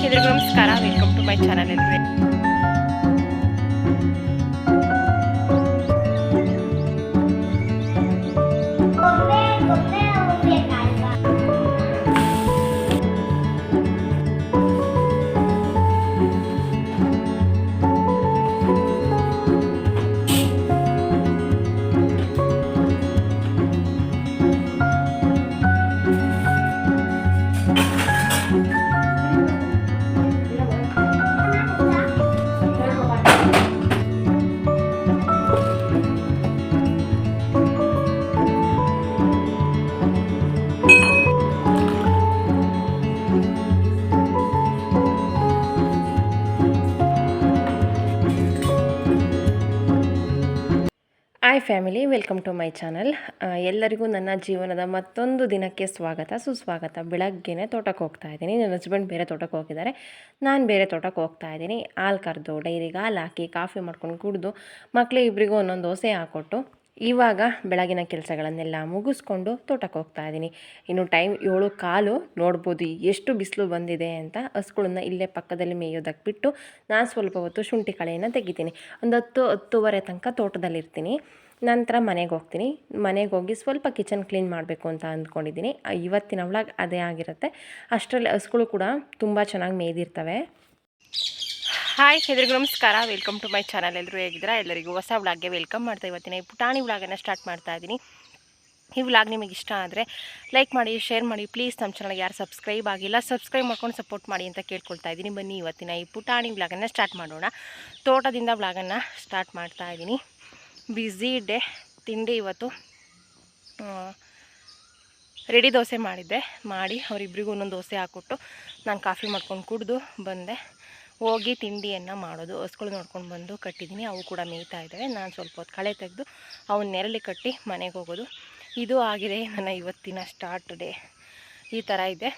ಎಲ್ರಿಗೂ ನಮಸ್ಕಾರ, welcome to my channel. Hi family, welcome to my channel. ಎಲ್ಲರಿಗೂ ನನ್ನ ಜೀವನದ ಮತ್ತೊಂದು ದಿನಕ್ಕೆ ಸ್ವಾಗತ ಸುಸ್ವಾಗತ. ಬೆಳಗ್ಗೆನೇ ತೋಟಕ್ಕೆ ಹೋಗ್ತಾ ಇದ್ದೀನಿ. ನನ್ನ ಹಸ್ಬೆಂಡ್ ಬೇರೆ ತೋಟಕ್ಕೆ ಹೋಗಿದ್ದಾರೆ, ನಾನು ಬೇರೆ ತೋಟಕ್ಕೆ ಹೋಗ್ತಾ ಇದ್ದೀನಿ. ಹಾಲು ಕರೆದು ಡೈರಿಗೆ ಹಾಲು ಹಾಕಿ ಕಾಫಿ ಮಾಡ್ಕೊಂಡು ಕುಡಿದು ಮಕ್ಕಳಿಬ್ಬರಿಗೂ ಒಂದೊಂದು ದೋಸೆ ಹಾಕ್ಕೊಟ್ಟು ಇವಾಗ ಬೆಳಗಿನ ಕೆಲಸಗಳನ್ನೆಲ್ಲ ಮುಗಿಸ್ಕೊಂಡು ತೋಟಕ್ಕೆ ಹೋಗ್ತಾ ಇದ್ದೀನಿ. ಇನ್ನು ಟೈಮ್ 7:15. ನೋಡ್ಬೋದು ಎಷ್ಟು ಬಿಸಿಲು ಬಂದಿದೆ ಅಂತ. ಹಸುಗಳನ್ನ ಇಲ್ಲೇ ಪಕ್ಕದಲ್ಲಿ ಮೇಯೋದಕ್ಕೆ ಬಿಟ್ಟು ನಾನು ಸ್ವಲ್ಪ ಹೊತ್ತು ಶುಂಠಿ ಕಳೆಯನ್ನು ತೆಗಿತೀನಿ. ಒಂದು 10-10:30 ತನಕ ತೋಟದಲ್ಲಿರ್ತೀನಿ. ನಂತರ ಮನೆಗೆ ಹೋಗ್ತೀನಿ. ಮನೆಗೆ ಹೋಗಿ ಸ್ವಲ್ಪ ಕಿಚನ್ ಕ್ಲೀನ್ ಮಾಡಬೇಕು ಅಂತ ಅಂದ್ಕೊಂಡಿದ್ದೀನಿ. ಇವತ್ತಿನ ವ್ಲಾಗ್ ಅದೇ ಆಗಿರುತ್ತೆ. ಅಷ್ಟರಲ್ಲಿ ಹಸುಗಳು ಕೂಡ ತುಂಬ ಚೆನ್ನಾಗಿ ಮೇಯ್ದಿರ್ತವೆ. ಹಾಯ್ ಎಲ್ರಿಗೂ ನಮಸ್ಕಾರ, ವೆಲ್ಕಮ್ ಟು ಮೈ ಚಾನಲ್. ಎಲ್ಲರೂ ಹೇಗಿದ್ದೀರಾ? ಎಲ್ಲರಿಗೂ ಹೊಸ ವ್ಲಾಗ್ಗೆ ವೆಲ್ಕಮ್ ಮಾಡ್ತಾ ಇವತ್ತಿನ ಈ ಪುಟಾಣಿ ವ್ಲಾಗನ್ನು ಸ್ಟಾರ್ಟ್ ಮಾಡ್ತಾ ಇದ್ದೀನಿ. ಈ ವ್ಲಾಗ್ ನಿಮಗೆ ಇಷ್ಟ ಆದರೆ ಲೈಕ್ ಮಾಡಿ, ಶೇರ್ ಮಾಡಿ. ಪ್ಲೀಸ್ ನಮ್ಮ ಚಾನಲ್ಗೆ ಯಾರು ಸಬ್ಸ್ಕ್ರೈಬ್ ಆಗಿಲ್ಲ ಸಬ್ಸ್ಕ್ರೈಬ್ ಮಾಡ್ಕೊಂಡು ಸಪೋರ್ಟ್ ಮಾಡಿ ಅಂತ ಕೇಳ್ಕೊಳ್ತಾ ಇದ್ದೀನಿ. ಬನ್ನಿ ಇವತ್ತಿನ ಈ ಪುಟಾಣಿ ವ್ಲಾಗನ್ನು ಸ್ಟಾರ್ಟ್ ಮಾಡೋಣ. ತೋಟದಿಂದ ವ್ಲಾಗನ್ನು ಸ್ಟಾರ್ಟ್ ಮಾಡ್ತಾ ಇದ್ದೀನಿ. Busy day. ತಿಂಡಿ ಇವತ್ತು ರೆಡಿ ದೋಸೆ ಮಾಡಿ ಅವರಿಬ್ಬರಿಗೂ ಒಂದೊಂದು ದೋಸೆ ಹಾಕ್ಕೊಟ್ಟು ನಾನು ಕಾಫಿ ಮಾಡ್ಕೊಂಡು ಕುಡಿದು ಬಂದೆ. ಹೋಗಿ ತಿಂಡಿಯನ್ನು ಮಾಡೋದು. ಹಸುಗಳು ನೋಡ್ಕೊಂಡು ಬಂದು ಕಟ್ಟಿದ್ದೀನಿ. ಅವು ಕೂಡ ಮೇಯ್ತಾ ಇದ್ದಾವೆ. ನಾನು ಸ್ವಲ್ಪ ಹೊತ್ತು ಕಳೆ ತೆಗೆದು ಅವನ್ನ ನೆರಳಿ ಕಟ್ಟಿ ಮನೆಗೆ ಹೋಗೋದು. ಇದು ಆಗಿದೆ ನನ್ನ ಇವತ್ತಿನ ಸ್ಟಾರ್ಟ್ ಡೇ. ಈ ಥರ ಇದೆ.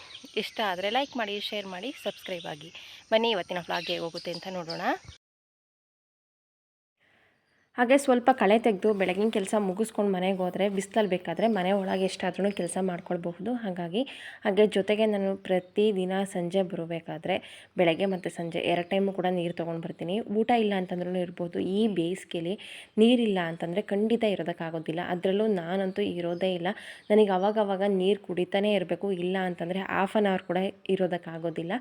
ಇಷ್ಟ ಆದರೆ ಲೈಕ್ ಮಾಡಿ, ಶೇರ್ ಮಾಡಿ, ಸಬ್ಸ್ಕ್ರೈಬ್ ಆಗಿ. ಬನ್ನಿ ಇವತ್ತಿನ ವ್ಲಾಗ್ ಹೇಗೆ ಹೋಗುತ್ತೆ ಅಂತ ನೋಡೋಣ. ಹಾಗೆ ಸ್ವಲ್ಪ ಕಳೆ ತೆಗೆದು ಬೆಳಗಿನ ಕೆಲಸ ಮುಗಿಸ್ಕೊಂಡು ಮನೆಗೆ ಹೋದರೆ ಬಿಸಿಲಲ್ಲಿ ಬೇಕಾದರೆ ಮನೆ ಒಳಗೆ ಎಷ್ಟಾದ್ರೂ ಕೆಲಸ ಮಾಡ್ಕೊಳ್ಬಹುದು. ಹಾಗೆ ಜೊತೆಗೆ ನಾನು ಪ್ರತಿದಿನ ಸಂಜೆ ಬರಬೇಕಾದ್ರೆ ಬೆಳಗ್ಗೆ ಮತ್ತು ಸಂಜೆ 2 ಟೈಮು ಕೂಡ ನೀರು ತೊಗೊಂಡು ಬರ್ತೀನಿ. ಊಟ ಇಲ್ಲ ಅಂತಂದ್ರೂ ಇರ್ಬೋದು. ಈ ಬೇಸಿಗೆಲಿ ನೀರಿಲ್ಲ ಅಂತಂದರೆ ಖಂಡಿತ ಇರೋದಕ್ಕಾಗೋದಿಲ್ಲ. ಅದರಲ್ಲೂ ನಾನಂತೂ ಇರೋದೇ ಇಲ್ಲ. ನನಗೆ ಅವಾಗವಾಗ ನೀರು ಕುಡಿತಾನೇ ಇರಬೇಕು. ಇಲ್ಲ ಅಂತಂದರೆ 1/2 ಅವರ್ ಕೂಡ ಇರೋದಕ್ಕಾಗೋದಿಲ್ಲ.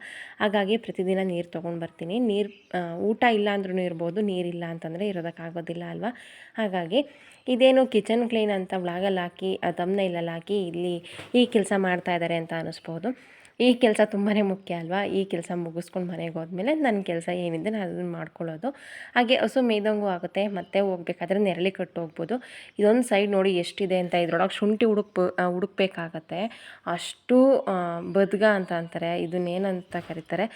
ಹಾಗಾಗಿ ಪ್ರತಿದಿನ ನೀರು ತೊಗೊಂಡು ಬರ್ತೀನಿ. ಊಟ ಇಲ್ಲ ಅಂದ್ರೂ ಇರ್ಬೋದು, ನೀರಿಲ್ಲ ಅಂತಂದರೆ ಇರೋದಕ್ಕಾಗೋದಿಲ್ಲ ಅಲ್ವಾ. ಹಾಗಾಗಿ ಇದೇನು ಕಿಚನ್ ಕ್ಲೀನ್ ಅಂತ ವ್ಲಾಗಲ್ಲಿ ಹಾಕಿ ಥಂಬ್ನೈಲಲ್ಲಿ ಹಾಕಿ ಇಲ್ಲಿ ಈ ಕೆಲಸ ಮಾಡ್ತಾ ಇದ್ದಾರೆ ಅಂತ ಅನ್ನಿಸ್ಬೋದು. ಈ ಕೆಲಸ ತುಂಬಾ ಮುಖ್ಯ ಅಲ್ವಾ. ಈ ಕೆಲಸ ಮುಗಿಸ್ಕೊಂಡು ಮನೆಗೆ ಹೋದ್ಮೇಲೆ ನನ್ನ ಕೆಲಸ ಏನಿದೆ ನಾನು ಅದನ್ನು ಮಾಡ್ಕೊಳ್ಳೋದು. ಹಾಗೆ ಹಸು ಮೇಯ್ದಂಗೂ ಆಗುತ್ತೆ. ಮತ್ತೆ ಹೋಗ್ಬೇಕಾದ್ರೆ ನೆರಳಿ ಕಟ್ಟು ಹೋಗ್ಬೋದು. ಇದೊಂದು ಸೈಡ್ ನೋಡಿ ಎಷ್ಟಿದೆ ಅಂತ. ಇದ್ರೊಳಗೆ ಶುಂಠಿ ಹುಡುಕ್ಬೇಕಾಗತ್ತೆ. ಅಷ್ಟು ಬದ್ಗ ಅಂತ ಅಂತಾರೆ, ಇದನ್ನೇನಂತ ಕರೀತಾರೆ,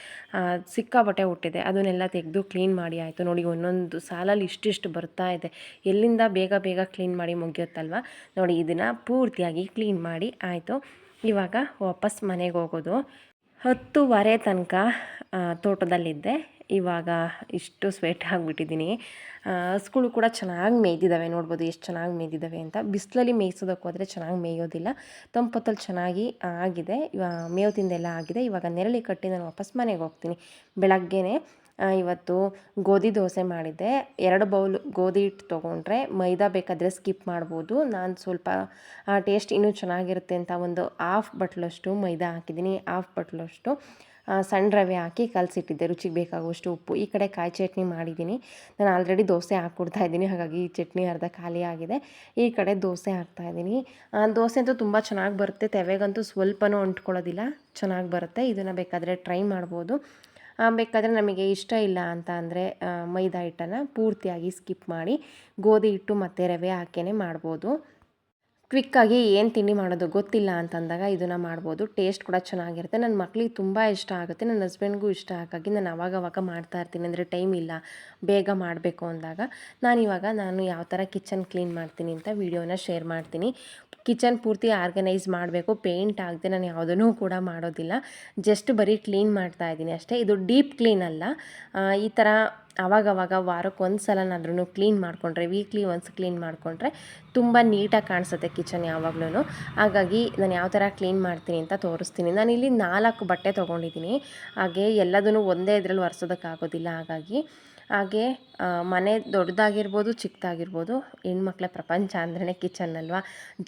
ಸಿಕ್ಕಾಪಟ್ಟೆ ಹುಟ್ಟಿದೆ. ಅದನ್ನೆಲ್ಲ ತೆಗೆದು ಕ್ಲೀನ್ ಮಾಡಿ ಆಯಿತು. ನೋಡಿ ಒಂದೊಂದು ಸಾಲಲ್ಲಿ ಇಷ್ಟಿಷ್ಟು ಬರ್ತಾ ಇದೆ. ಎಲ್ಲಿಂದ ಬೇಗ ಕ್ಲೀನ್ ಮಾಡಿ ಮುಗಿಯುತ್ತಲ್ವ. ನೋಡಿ ಇದನ್ನು ಪೂರ್ತಿಯಾಗಿ ಕ್ಲೀನ್ ಮಾಡಿ ಆಯಿತು. ಇವಾಗ ವಾಪಸ್ ಮನೆಗೆ ಹೋಗೋದು. 10:15 ತನಕ ತೋಟದಲ್ಲಿದ್ದೆ. ಇವಾಗ ಇಷ್ಟು ಸ್ವೆಟ್ ಆಗಿಬಿಟ್ಟಿದ್ದೀನಿ. ಹಸುಗಳು ಕೂಡ ಚೆನ್ನಾಗಿ ಮೇಯ್ದಿದ್ದಾವೆ. ನೋಡ್ಬೋದು ಎಷ್ಟು ಚೆನ್ನಾಗಿ ಮೇಯ್ದಿದ್ದಾವೆ ಅಂತ. ಬಿಸಿಲಲ್ಲಿ ಮೇಯ್ಸೋದಕ್ಕೆ ಹೋದರೆ ಚೆನ್ನಾಗಿ ಮೇಯೋದಿಲ್ಲ. ತಂಪೊತ್ತಲ್ಲಿ ಚೆನ್ನಾಗಿ ಆಗಿದೆ. ಮೇವು ತಿಂದೆಲ್ಲ ಆಗಿದೆ. ಇವಾಗ ನೆರಳಿ ಕಟ್ಟಿ ನಾನು ವಾಪಸ್ ಮನೆಗೆ ಹೋಗ್ತೀನಿ. ಬೆಳಗ್ಗೆನೇ ಇವತ್ತು ಗೋಧಿ ದೋಸೆ ಮಾಡಿದ್ದೆ. 2 ಬೌಲ್ ಗೋಧಿ ಹಿಟ್ಟು ತೊಗೊಂಡ್ರೆ ಮೈದಾ ಬೇಕಾದರೆ ಸ್ಕಿಪ್ ಮಾಡ್ಬೋದು. ನಾನು ಸ್ವಲ್ಪ ಟೇಸ್ಟ್ ಇನ್ನೂ ಚೆನ್ನಾಗಿರುತ್ತೆ ಅಂತ ಒಂದು 1/2 ಬಟ್ಲಷ್ಟು ಮೈದಾ ಹಾಕಿದ್ದೀನಿ. 1/2 ಬಟ್ಲಷ್ಟು ಸಣ್ಣ ರವೆ ಹಾಕಿ ಕಲಸಿಟ್ಟಿದ್ದೆ. ರುಚಿಗೆ ಬೇಕಾಗುವಷ್ಟು ಉಪ್ಪು. ಈ ಕಡೆ ಕಾಯಿ ಚಟ್ನಿ ಮಾಡಿದ್ದೀನಿ. ನಾನು ಆಲ್ರೆಡಿ ದೋಸೆ ಹಾಕ್ಕೊಡ್ತಾ ಇದ್ದೀನಿ. ಹಾಗಾಗಿ ಈ ಚಟ್ನಿ ಅರ್ಧ ಖಾಲಿ ಆಗಿದೆ. ಈ ಕಡೆ ದೋಸೆ ಹಾಕ್ತಾಯಿದ್ದೀನಿ. ದೋಸೆ ಅಂತೂ ತುಂಬ ಚೆನ್ನಾಗಿ ಬರುತ್ತೆ. ತವೆಗಂತೂ ಸ್ವಲ್ಪನೂ ಅಂಟ್ಕೊಳ್ಳೋದಿಲ್ಲ, ಚೆನ್ನಾಗಿ ಬರುತ್ತೆ. ಇದನ್ನು ಬೇಕಾದರೆ ಟ್ರೈ ಮಾಡ್ಬೋದು. ಬೇಕಾದರೆ ನಮಗೆ ಇಷ್ಟ ಇಲ್ಲ ಅಂತ ಅಂದರೆ ಮೈದಾ ಹಿಟ್ಟನ್ನು ಪೂರ್ತಿಯಾಗಿ ಸ್ಕಿಪ್ ಮಾಡಿ ಗೋಧಿ ಹಿಟ್ಟು ಮತ್ತು ರವೆ ಹಾಕೇ ಮಾಡ್ಬೋದು. ಕ್ವಿಕ್ಕಾಗಿ ಏನು ತಿಂಡಿ ಮಾಡೋದು ಗೊತ್ತಿಲ್ಲ ಅಂತಂದಾಗ ಇದನ್ನು ಮಾಡ್ಬೋದು. ಟೇಸ್ಟ್ ಕೂಡ ಚೆನ್ನಾಗಿರುತ್ತೆ. ನನ್ನ ಮಕ್ಕಳಿಗೆ ತುಂಬ ಇಷ್ಟ ಆಗುತ್ತೆ. ನನ್ನ ಹಸ್ಬೆಂಡ್ಗೂ ಇಷ್ಟ. ಹಾಗಾಗಿ ನಾನು ಅವಾಗವಾಗ ಮಾಡ್ತಾ ಇರ್ತೀನಿ. ಅಂದರೆ ಟೈಮ್ ಇಲ್ಲ, ಬೇಗ ಮಾಡಬೇಕು ಅಂದಾಗ ನಾನು ಯಾವ ಥರ ಕಿಚನ್ ಕ್ಲೀನ್ ಮಾಡ್ತೀನಿ ಅಂತ ವಿಡಿಯೋನ ಶೇರ್ ಮಾಡ್ತೀನಿ. ಕಿಚನ್ ಪೂರ್ತಿ ಆರ್ಗನೈಸ್ ಮಾಡಬೇಕು. ಪೇಂಟ್ ಆಗದೆ ನಾನು ಯಾವುದನ್ನೂ ಕೂಡ ಮಾಡೋದಿಲ್ಲ. ಜಸ್ಟ್ ಬರೀ ಕ್ಲೀನ್ ಮಾಡ್ತಾ ಇದ್ದೀನಿ ಅಷ್ಟೇ. ಇದು ಡೀಪ್ ಕ್ಲೀನ್ ಅಲ್ಲ. ಈ ಥರ ಆವಾಗವಾಗ ವಾರಕ್ಕೆ 1 ಸಲನಾದ್ರೂ ಕ್ಲೀನ್ ಮಾಡಿಕೊಂಡ್ರೆ, ವೀಕ್ಲಿ ಒನ್ಸ್ ಕ್ಲೀನ್ ಮಾಡಿಕೊಂಡ್ರೆ ತುಂಬ ನೀಟಾಗಿ ಕಾಣಿಸುತ್ತೆ ಕಿಚನ್ ಯಾವಾಗ್ಲೂ. ಹಾಗಾಗಿ ನಾನು ಯಾವ ಥರ ಕ್ಲೀನ್ ಮಾಡ್ತೀನಿ ಅಂತ ತೋರಿಸ್ತೀನಿ. ನಾನಿಲ್ಲಿ 4 ಬಟ್ಟೆ ತೊಗೊಂಡಿದ್ದೀನಿ. ಹಾಗೆ ಎಲ್ಲದೂ ಒಂದೇ ಇದರಲ್ಲಿ ಒರೆಸೋದಕ್ಕಾಗೋದಿಲ್ಲ. ಹಾಗೆ ಮನೆ ದೊಡ್ಡದಾಗಿರ್ಬೋದು ಚಿಕ್ಕದಾಗಿರ್ಬೋದು, ಹೆಣ್ಮಕ್ಳ ಪ್ರಪಂಚ ಅಂದ್ರೇ ಕಿಚನ್ ಅಲ್ವಾ.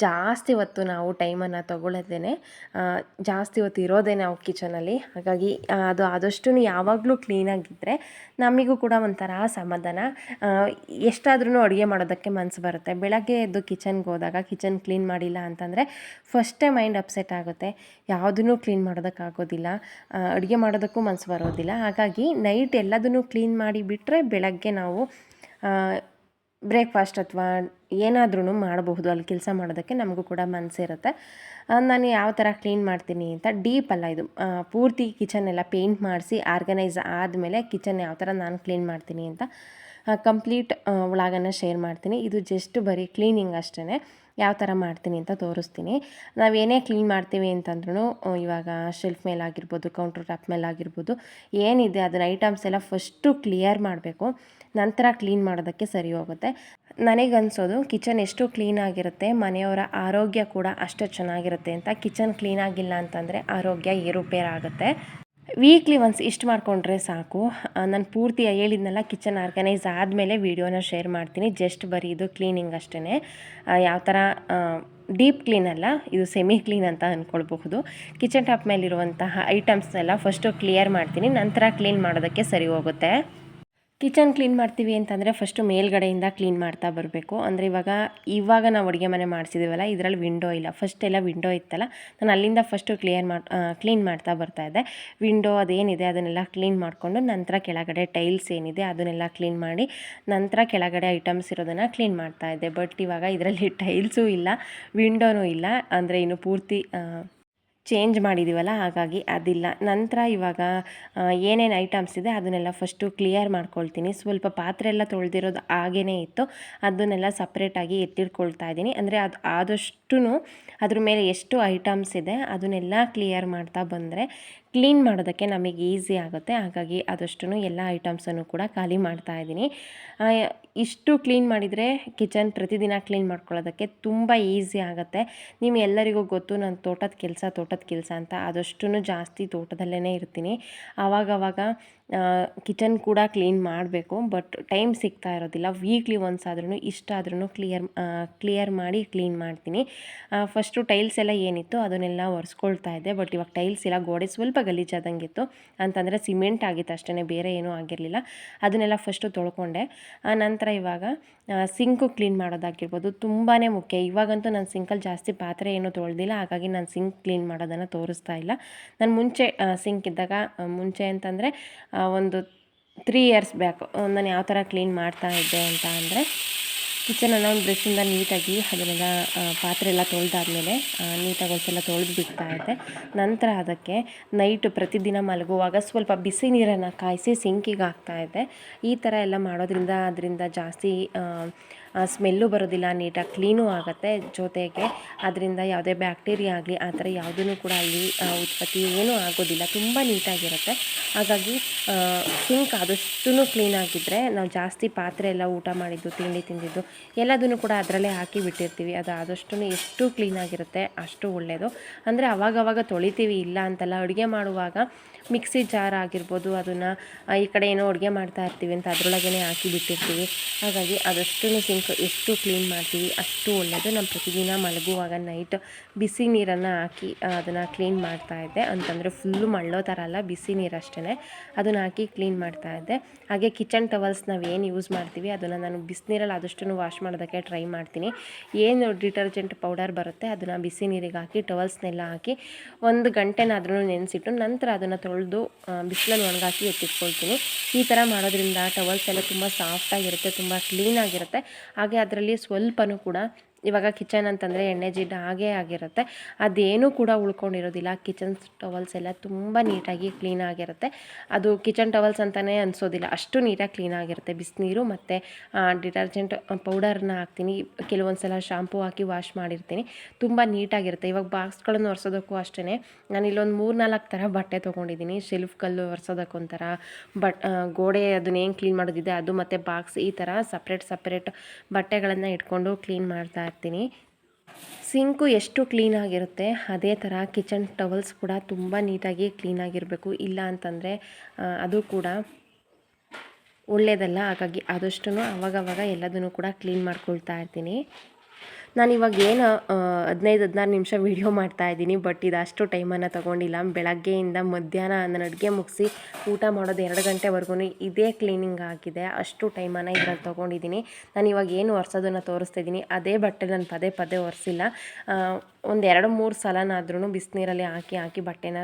ಜಾಸ್ತಿ ಹೊತ್ತು ನಾವು ಟೈಮನ್ನು ತೊಗೊಳ್ಳೋದೇ ಜಾಸ್ತಿ ಹೊತ್ತು ಇರೋದೇ ನಾವು ಕಿಚನಲ್ಲಿ. ಹಾಗಾಗಿ ಅದು ಆದಷ್ಟು ಯಾವಾಗಲೂ ಕ್ಲೀನಾಗಿದ್ದರೆ ನಮಗೂ ಕೂಡ ಒಂಥರ ಸಮಾಧಾನ. ಎಷ್ಟಾದ್ರೂ ಅಡುಗೆ ಮಾಡೋದಕ್ಕೆ ಮನಸ್ಸು ಬರುತ್ತೆ. ಬೆಳಗ್ಗೆ ಎದ್ದು ಕಿಚನ್ಗೆ ಹೋದಾಗ ಕಿಚನ್ ಕ್ಲೀನ್ ಮಾಡಿಲ್ಲ ಅಂತಂದರೆ ಫಸ್ಟೇ ಮೈಂಡ್ ಅಪ್ಸೆಟ್ ಆಗುತ್ತೆ. ಯಾವುದೂ ಕ್ಲೀನ್ ಮಾಡೋದಕ್ಕಾಗೋದಿಲ್ಲ, ಅಡುಗೆ ಮಾಡೋದಕ್ಕೂ ಮನಸ್ಸು ಬರೋದಿಲ್ಲ. ಹಾಗಾಗಿ ನೈಟ್ ಎಲ್ಲದನ್ನು ಕ್ಲೀನ್ ಮಾಡಿ ಬಿಟ್ಟರೆ ಬೆಳಗ್ಗೆ ನಾವು ಬ್ರೇಕ್ಫಾಸ್ಟ್ ಅಥವಾ ಏನಾದ್ರೂ ಮಾಡಬಹುದು. ಅಲ್ಲಿ ಕೆಲಸ ಮಾಡೋದಕ್ಕೆ ನಮಗೂ ಕೂಡ ಮನಸ್ಸಿರುತ್ತೆ. ನಾನು ಯಾವ ಥರ ಕ್ಲೀನ್ ಮಾಡ್ತೀನಿ ಅಂತ ಡೀಪ್ ಅಲ್ಲ ಇದು, ಪೂರ್ತಿ ಕಿಚನ್ ಎಲ್ಲ ಪೇಂಟ್ ಮಾಡಿಸಿ ಆರ್ಗನೈಸ್ ಆದಮೇಲೆ ಕಿಚನ್ ಯಾವ ಥರ ನಾನು ಕ್ಲೀನ್ ಮಾಡ್ತೀನಿ ಅಂತ ಕಂಪ್ಲೀಟ್ ವ್ಲಾಗನ್ನು ಶೇರ್ ಮಾಡ್ತೀನಿ. ಇದು ಜಸ್ಟ್ ಬರೀ ಕ್ಲೀನಿಂಗ್ ಅಷ್ಟೇ. ಯಾವ ಥರ ಮಾಡ್ತೀನಿ ಅಂತ ತೋರಿಸ್ತೀನಿ. ನಾವೇನೇ ಕ್ಲೀನ್ ಮಾಡ್ತೀವಿ ಅಂತಂದ್ರೂ ಇವಾಗ ಶೆಲ್ಫ್ ಮೇಲಾಗಿರ್ಬೋದು, ಕೌಂಟರ್ ಟಾಪ್ ಮೇಲಾಗಿರ್ಬೋದು, ಏನಿದೆ ಅದನ್ನ ಐಟಮ್ಸ್ ಎಲ್ಲ ಫಸ್ಟು ಕ್ಲಿಯರ್ ಮಾಡಬೇಕು. ನಂತರ ಕ್ಲೀನ್ ಮಾಡೋದಕ್ಕೆ ಸರಿ ಹೋಗುತ್ತೆ. ನನಗನ್ಸೋದು ಕಿಚನ್ ಎಷ್ಟು ಕ್ಲೀನಾಗಿರುತ್ತೆ ಮನೆಯವರ ಆರೋಗ್ಯ ಕೂಡ ಅಷ್ಟೇ ಚೆನ್ನಾಗಿರುತ್ತೆ ಅಂತ. ಕಿಚನ್ ಕ್ಲೀನಾಗಿಲ್ಲ ಅಂತಂದರೆ ಆರೋಗ್ಯ ಏರುಪೇರಾಗುತ್ತೆ. ವೀಕ್ಲಿ ಒನ್ಸ್ ಇಷ್ಟು ಮಾಡಿಕೊಂಡ್ರೆ ಸಾಕು. ನಾನು ಪೂರ್ತಿ ಹೇಳಿದ್ನಲ್ಲ, ಕಿಚನ್ ಆರ್ಗನೈಸ್ ಆದಮೇಲೆ ವೀಡಿಯೋನ ಶೇರ್ ಮಾಡ್ತೀನಿ. ಜಸ್ಟ್ ಬರೀ ಇದು ಕ್ಲೀನಿಂಗ್ ಅಷ್ಟೇ. ಯಾವ ಥರ ಡೀಪ್ ಕ್ಲೀನ್ ಅಲ್ಲ, ಇದು ಸೆಮಿ ಕ್ಲೀನ್ ಅಂತ ಅಂದ್ಕೊಳ್ಬಹುದು. ಕಿಚನ್ ಟಾಪ್ ಮೇಲಿರುವಂತಹ ಐಟಮ್ಸ್ ಎಲ್ಲ ಫಸ್ಟು ಕ್ಲಿಯರ್ ಮಾಡ್ತೀನಿ, ನಂತರ ಕ್ಲೀನ್ ಮಾಡೋದಕ್ಕೆ ಸರಿ ಹೋಗುತ್ತೆ. ಕಿಚನ್ ಕ್ಲೀನ್ ಮಾಡ್ತೀವಿ ಅಂತಂದರೆ ಫಸ್ಟು ಮೇಲ್ಗಡೆಯಿಂದ ಕ್ಲೀನ್ ಮಾಡ್ತಾ ಬರಬೇಕು. ಅಂದರೆ ಇವಾಗ ನಾವು ಅಡುಗೆ ಮನೆ ಮಾಡಿಸಿದ್ದೀವಲ್ಲ, ಇದರಲ್ಲಿ ವಿಂಡೋ ಇಲ್ಲ. ಫಸ್ಟ್ ಎಲ್ಲ ವಿಂಡೋ ಇತ್ತಲ್ಲ, ನಾನು ಅಲ್ಲಿಂದ ಫಸ್ಟು ಕ್ಲೀನ್ ಮಾಡ್ತಾ ಬರ್ತಾಯಿದ್ದೆ. ವಿಂಡೋ ಅದೇನಿದೆ ಅದನ್ನೆಲ್ಲ ಕ್ಲೀನ್ ಮಾಡಿಕೊಂಡು ನಂತರ ಕೆಳಗಡೆ ಟೈಲ್ಸ್ ಏನಿದೆ ಅದನ್ನೆಲ್ಲ ಕ್ಲೀನ್ ಮಾಡಿ ನಂತರ ಕೆಳಗಡೆ ಐಟಮ್ಸ್ ಇರೋದನ್ನು ಕ್ಲೀನ್ ಮಾಡ್ತಾಯಿದ್ದೆ. ಬಟ್ ಇವಾಗ ಇದರಲ್ಲಿ ಟೈಲ್ಸೂ ಇಲ್ಲ, ವಿಂಡೋನೂ ಇಲ್ಲ. ಅಂದರೆ ಇನ್ನು ಪೂರ್ತಿ ಚೇಂಜ್ ಮಾಡಿದ್ದೀವಲ್ಲ, ಹಾಗಾಗಿ ಅದಿಲ್ಲ. ನಂತರ ಇವಾಗ ಏನೇನು ಐಟಮ್ಸ್ ಇದೆ ಅದನ್ನೆಲ್ಲ ಫಸ್ಟು ಕ್ಲಿಯರ್ ಮಾಡ್ಕೊಳ್ತೀನಿ. ಸ್ವಲ್ಪ ಪಾತ್ರೆ ಎಲ್ಲ ತೊಳೆದಿರೋದು ಹಾಗೇ ಇತ್ತು, ಅದನ್ನೆಲ್ಲ ಸಪ್ರೇಟಾಗಿ ಎತ್ತಿಡ್ಕೊಳ್ತಾ ಇದ್ದೀನಿ. ಅಂದರೆ ಅದು ಆದಷ್ಟು ಅದ್ರ ಮೇಲೆ ಎಷ್ಟು ಐಟಮ್ಸ್ ಇದೆ ಅದನ್ನೆಲ್ಲ ಕ್ಲಿಯರ್ ಮಾಡ್ತಾ ಬಂದರೆ ಕ್ಲೀನ್ ಮಾಡೋದಕ್ಕೆ ನಮಗೆ ಈಸಿ ಆಗುತ್ತೆ. ಹಾಗಾಗಿ ಆದಷ್ಟು ಎಲ್ಲ ಐಟಮ್ಸನ್ನು ಕೂಡ ಖಾಲಿ ಮಾಡ್ತಾ ಇದ್ದೀನಿ. ಇಷ್ಟು ಕ್ಲೀನ್ ಮಾಡಿದರೆ ಕಿಚನ್ ಪ್ರತಿದಿನ ಕ್ಲೀನ್ ಮಾಡ್ಕೊಳ್ಳೋದಕ್ಕೆ ತುಂಬ ಈಸಿ ಆಗುತ್ತೆ. ಎಲ್ಲರಿಗೂ ಗೊತ್ತು ನಾನು ತೋಟದ ಕೆಲಸ ಅಂತ. ಆದಷ್ಟು ಜಾಸ್ತಿ ತೋಟದಲ್ಲೇ ಇರ್ತೀನಿ. ಆವಾಗವಾಗ ಕಿಚನ್ ಕೂಡ ಕ್ಲೀನ್ ಮಾಡಬೇಕು, ಬಟ್ ಟೈಮ್ ಸಿಗ್ತಾ ಇರೋದಿಲ್ಲ. ವೀಕ್ಲಿ ಒನ್ಸ್ ಆದ್ರೂ ಇಷ್ಟಾದ್ರೂ ಕ್ಲಿಯರ್ ಮಾಡಿ ಕ್ಲೀನ್ ಮಾಡ್ತೀನಿ. ಫಸ್ಟು ಟೈಲ್ಸ್ ಎಲ್ಲ ಏನಿತ್ತು ಅದನ್ನೆಲ್ಲ ಒರೆಸ್ಕೊಳ್ತಾ ಇದ್ದೆ. ಬಟ್ ಇವಾಗ ಟೈಲ್ಸ್ ಇಲ್ಲ, ಗೋಡೆ ಸ್ವಲ್ಪ ಗಲೀಜಾದಂಗಿತ್ತು. ಅಂತಂದರೆ ಸಿಮೆಂಟ್ ಆಗಿತ್ತು ಅಷ್ಟೇ, ಬೇರೆ ಏನೂ ಆಗಿರಲಿಲ್ಲ. ಅದನ್ನೆಲ್ಲ ಫಸ್ಟು ತೊಳ್ಕೊಂಡೆ. ನಂತರ ಇವಾಗ ಸಿಂಕು ಕ್ಲೀನ್ ಮಾಡೋದಾಗಿರ್ಬೋದು ತುಂಬಾ ಮುಖ್ಯ. ಇವಾಗಂತೂ ನಾನು ಸಿಂಕಲ್ಲಿ ಜಾಸ್ತಿ ಪಾತ್ರೆ ಏನೂ ತೊಳೆದಿಲ್ಲ, ಹಾಗಾಗಿ ನಾನು ಸಿಂಕ್ ಕ್ಲೀನ್ ಮಾಡೋದನ್ನು ತೋರಿಸ್ತಾ ಇಲ್ಲ. ನಾನು ಮುಂಚೆ ಸಿಂಕ್ ಇದ್ದಾಗ, ಮುಂಚೆ ಅಂತಂದರೆ ಒಂದು 3 ಇಯರ್ಸ್ ಬ್ಯಾಕ್ ನಾನು ಯಾವ ಥರ ಕ್ಲೀನ್ ಮಾಡ್ತಾ ಇದ್ದೆ ಅಂತ ಅಂದರೆ, ಕಿಚನನ್ನು ಒಂದು ಬ್ರಷಿಂದ ನೀಟಾಗಿ ಅದನ್ನೆಲ್ಲ ಪಾತ್ರೆ ಎಲ್ಲ ತೊಳೆದಾದ್ಮೇಲೆ ನೀಟಾಗಿ ಒಂದ್ಸಲ ತೊಳೆದು ಬಿಡ್ತಾ ಇದ್ದೆ. ನಂತರ ಅದಕ್ಕೆ ನೈಟು ಪ್ರತಿದಿನ ಮಲಗುವಾಗ ಸ್ವಲ್ಪ ಬಿಸಿ ನೀರನ್ನು ಕಾಯಿಸಿ ಸಿಂಕಿಗೆ ಹಾಕ್ತಾಯಿದ್ದೆ. ಈ ಥರ ಎಲ್ಲ ಮಾಡೋದ್ರಿಂದ ಅದರಿಂದ ಜಾಸ್ತಿ ಸ್ಮೆಲ್ಲು ಬರೋದಿಲ್ಲ, ನೀಟಾಗಿ ಕ್ಲೀನೂ ಆಗುತ್ತೆ. ಜೊತೆಗೆ ಅದರಿಂದ ಯಾವುದೇ ಬ್ಯಾಕ್ಟೀರಿಯಾ ಆಗಲಿ ಆ ಥರ ಯಾವುದೂ ಕೂಡ ಅಲ್ಲಿ ಉತ್ಪತ್ತಿ ಏನೂ ಆಗೋದಿಲ್ಲ, ತುಂಬ ನೀಟಾಗಿರುತ್ತೆ. ಹಾಗಾಗಿ ಸಿಂಕ್ ಆದಷ್ಟು ಕ್ಲೀನಾಗಿದ್ದರೆ ನಾವು ಜಾಸ್ತಿ ಪಾತ್ರೆ ಎಲ್ಲ ಊಟ ಮಾಡಿದ್ದು, ತಿಂಡಿ ತಿಂದಿದ್ದು ಎಲ್ಲದನ್ನು ಕೂಡ ಅದರಲ್ಲೇ ಹಾಕಿ ಬಿಟ್ಟಿರ್ತೀವಿ. ಅದು ಆದಷ್ಟು ಎಷ್ಟು ಕ್ಲೀನಾಗಿರುತ್ತೆ ಅಷ್ಟು ಒಳ್ಳೆಯದು. ಅಂದರೆ ಅವಾಗವಾಗ ತೊಳಿತೀವಿ, ಇಲ್ಲ ಅಂತಲ್ಲ. ಅಡುಗೆ ಮಾಡುವಾಗ ಮಿಕ್ಸಿ ಜಾರ್ ಆಗಿರ್ಬೋದು, ಅದನ್ನು ಈ ಕಡೆ ಏನೋ ಅಡುಗೆ ಮಾಡ್ತಾ ಇರ್ತೀವಿ ಅಂತ ಅದರೊಳಗೇ ಹಾಕಿ ಬಿಟ್ಟಿರ್ತೀವಿ. ಹಾಗಾಗಿ ಆದಷ್ಟು ಸಿಂಕ್ ಎಷ್ಟು ಕ್ಲೀನ್ ಮಾಡ್ತೀವಿ ಅಷ್ಟು ಒಳ್ಳೆಯದು. ನಾನು ಪ್ರತಿದಿನ ಮಲಗುವಾಗ ನೈಟ್ ಬಿಸಿ ನೀರನ್ನು ಹಾಕಿ ಅದನ್ನು ಕ್ಲೀನ್ ಮಾಡ್ತಾಯಿದ್ದೆ. ಅಂತಂದರೆ ಫುಲ್ಲು ಮಳ್ಳೋ ಥರ ಅಲ್ಲ, ಬಿಸಿ ನೀರು ಅಷ್ಟೇ, ಅದನ್ನು ಹಾಕಿ ಕ್ಲೀನ್ ಮಾಡ್ತಾಯಿದ್ದೆ. ಹಾಗೆ ಕಿಚನ್ ಟವಲ್ಸ್ ನಾವೇನು ಯೂಸ್ ಮಾಡ್ತೀವಿ ಅದನ್ನು ನಾನು ಬಿಸಿನೀರಲ್ಲಿ ಆದಷ್ಟು ವಾಶ್ ಮಾಡೋದಕ್ಕೆ ಟ್ರೈ ಮಾಡ್ತೀನಿ. ಏನು ಡಿಟರ್ಜೆಂಟ್ ಪೌಡರ್ ಬರುತ್ತೆ ಅದನ್ನು ಬಿಸಿ ನೀರಿಗೆ ಹಾಕಿ ಟವಲ್ಸ್ನೆಲ್ಲ ಹಾಕಿ 1 ಗಂಟೆನಾದ್ರೂ ನೆನೆಸಿಟ್ಟು ನಂತರ ಅದನ್ನು ತೊಳೆದು ಬಿಸಿಲಲ್ಲಿ ಒಣಗಾಕಿ ಎತ್ತಿಟ್ಕೊಳ್ತೀನಿ. ಈ ಥರ ಮಾಡೋದ್ರಿಂದ ಟವಲ್ಸ್ ಎಲ್ಲ ತುಂಬ ಸಾಫ್ಟಾಗಿರುತ್ತೆ, ತುಂಬ ಕ್ಲೀನಾಗಿರುತ್ತೆ. ಹಾಗೆ ಅದರಲ್ಲಿ ಸ್ವಲ್ಪನೂ ಕೂಡ ಇವಾಗ ಕಿಚನ್ ಅಂತಂದರೆ ಎಣ್ಣೆ ಜಿಡ್ಡು ಹಾಗೇ ಆಗಿರುತ್ತೆ, ಅದೇನೂ ಕೂಡ ಉಳ್ಕೊಂಡಿರೋದಿಲ್ಲ. ಕಿಚನ್ ಟವಲ್ಸ್ ಎಲ್ಲ ತುಂಬ ನೀಟಾಗಿ ಕ್ಲೀನಾಗಿರುತ್ತೆ. ಅದು ಕಿಚನ್ ಟವಲ್ಸ್ ಅಂತಲೇ ಅನಿಸೋದಿಲ್ಲ, ಅಷ್ಟು ನೀಟಾಗಿ ಕ್ಲೀನಾಗಿರುತ್ತೆ. ಬಿಸಿನೀರು ಮತ್ತು ಡಿಟರ್ಜೆಂಟ್ ಪೌಡರ್ನ ಹಾಕ್ತೀನಿ. ಕೆಲವೊಂದು ಸಲ ಶಾಂಪೂ ಹಾಕಿ ವಾಶ್ ಮಾಡಿರ್ತೀನಿ, ತುಂಬ ನೀಟಾಗಿರುತ್ತೆ. ಇವಾಗ ಬಾಕ್ಸ್ಗಳನ್ನು ಒರೆಸೋದಕ್ಕೂ ಅಷ್ಟೇ ನಾನು ಇಲ್ಲೊಂದು 3-4 ಥರ ಬಟ್ಟೆ ತೊಗೊಂಡಿದ್ದೀನಿ. ಶೆಲ್ಫ್ ಕಲ್ಲು ಒರೆಸೋದಕ್ಕೊಂಥರ, ಗೋಡೆ ಅದನ್ನ ಏನು ಕ್ಲೀನ್ ಮಾಡೋದಿದೆ ಅದು, ಮತ್ತು ಬಾಕ್ಸ್, ಈ ಥರ ಸಪ್ರೇಟ್ ಬಟ್ಟೆಗಳನ್ನು ಇಟ್ಕೊಂಡು ಕ್ಲೀನ್ ಮಾಡ್ತಾ ಇರ್ತೀನಿ. ಸಿಂಕು ಎಷ್ಟು ಕ್ಲೀನಾಗಿರುತ್ತೆ ಅದೇ ಥರ ಕಿಚನ್ ಟವಲ್ಸ್ ಕೂಡ ತುಂಬ ನೀಟಾಗಿ ಕ್ಲೀನಾಗಿರಬೇಕು. ಇಲ್ಲ ಅಂತಂದರೆ ಅದು ಕೂಡ ಒಳ್ಳೆಯದಲ್ಲ. ಹಾಗಾಗಿ ಆದಷ್ಟು ಅವಾಗವಾಗ ಎಲ್ಲದನ್ನು ಕೂಡ ಕ್ಲೀನ್ ಮಾಡ್ಕೊಳ್ತಾ ಇರ್ತೀನಿ. ನಾನಿವಾಗ ಏನು 15-16 ನಿಮಿಷ ವೀಡಿಯೋ ಮಾಡ್ತಾಯಿದ್ದೀನಿ, ಬಟ್ ಇದು ಅಷ್ಟು ಟೈಮನ್ನು ತೊಗೊಂಡಿಲ್ಲ. ಬೆಳಗ್ಗೆಯಿಂದ ಮಧ್ಯಾಹ್ನ ನಾನು ಅಡುಗೆ ಮುಗಿಸಿ ಊಟ ಮಾಡೋದು 2 ಗಂಟೆವರೆಗೂ ಇದೇ ಕ್ಲೀನಿಂಗ್ ಆಗಿದೆ. ಅಷ್ಟು ಟೈಮನ್ನು ಇದ್ರಲ್ಲಿ ತೊಗೊಂಡಿದ್ದೀನಿ. ನಾನು ಇವಾಗ ಏನು ಒರೆಸೋದನ್ನು ತೋರಿಸ್ತಿದ್ದೀನಿ ಅದೇ ಬಟ್ಟೆ ನಾನು ಪದೇ ಪದೇ ಒರೆಸಿಲ್ಲ. ಒಂದು 2-3 ಸಲನಾದ್ರೂ ಬಿಸಿನೀರಲ್ಲಿ ಹಾಕಿ ಬಟ್ಟೆನ